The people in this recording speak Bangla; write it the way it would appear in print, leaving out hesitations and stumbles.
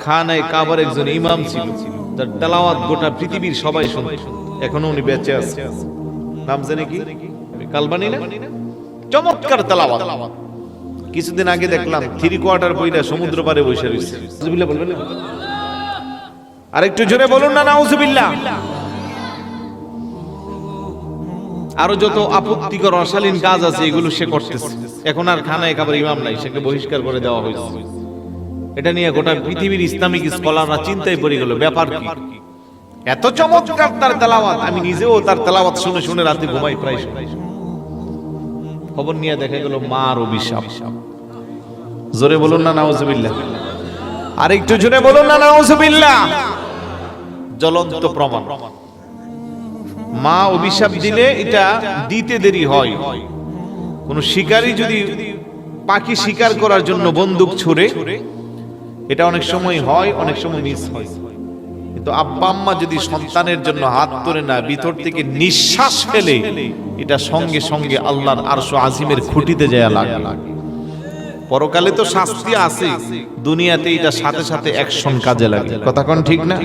খানায় কাবার একজন ইমাম ছিল, তার তেলাওয়াত গোটা পৃথিবীর সবাই শুনত। এখনো উনি বেঁচে আছে, নাম জানে কি, কালবানি না? চমৎকার তেলাওয়াত। কিছুদিন আগে দেখলাম 3/4 বইটা সমুদ্র পাড়ে বসে রয়েছে। নাউজুবিল্লাহ বলবেন না? আরেকটু জোরে বলুন না নাউজুবিল্লাহ। আরো যত আপত্তিকর অশালীন কাজ আছে এগুলো সে করতেছে। এখন আর খানায় কাবার ইমাম নাই, সেকে বহিষ্কার করে দেওয়া হয়েছে। এটা নিয়ে গোটা পৃথিবীর ইসলামিক স্কলাররা চিন্তায় পড়ে গেল, ব্যাপার কি? এত চমৎকার তার তেলাওয়াত, আমি নিজেও তার তেলাওয়াত শুনে শুনে রাতে ঘুমাই প্রায়। খবর নিয়ে দেখা গেল মার অভিশাপ। জোরে বলুন না নাউজুবিল্লাহ। আর একটু জোরে বলুন না নাউজুবিল্লাহ। জ্বলন্ত প্রমাণ। মা অভিশাপ দিলে এটা দিতে দেরি হয়। কোন শিকারী যদি পাখি শিকার করার জন্য বন্দুক ছুড়ে, এটা অনেক সময় হয়, অনেক সময় মিস হয়। কিন্তু আব্বা আম্মা যদি সন্তানের জন্য হাত ধরে না, ভিতর থেকে নিঃশ্বাস ফেলে, এটা সঙ্গে সঙ্গে আল্লাহর আরশ আজিমের খুঁটিতে যায় লাগে। পরকালে তো শাস্তি আছে, দুনিয়াতে এটা সাথে সাথে অ্যাকশন কাজে লাগে। কথা কোন ঠিক না?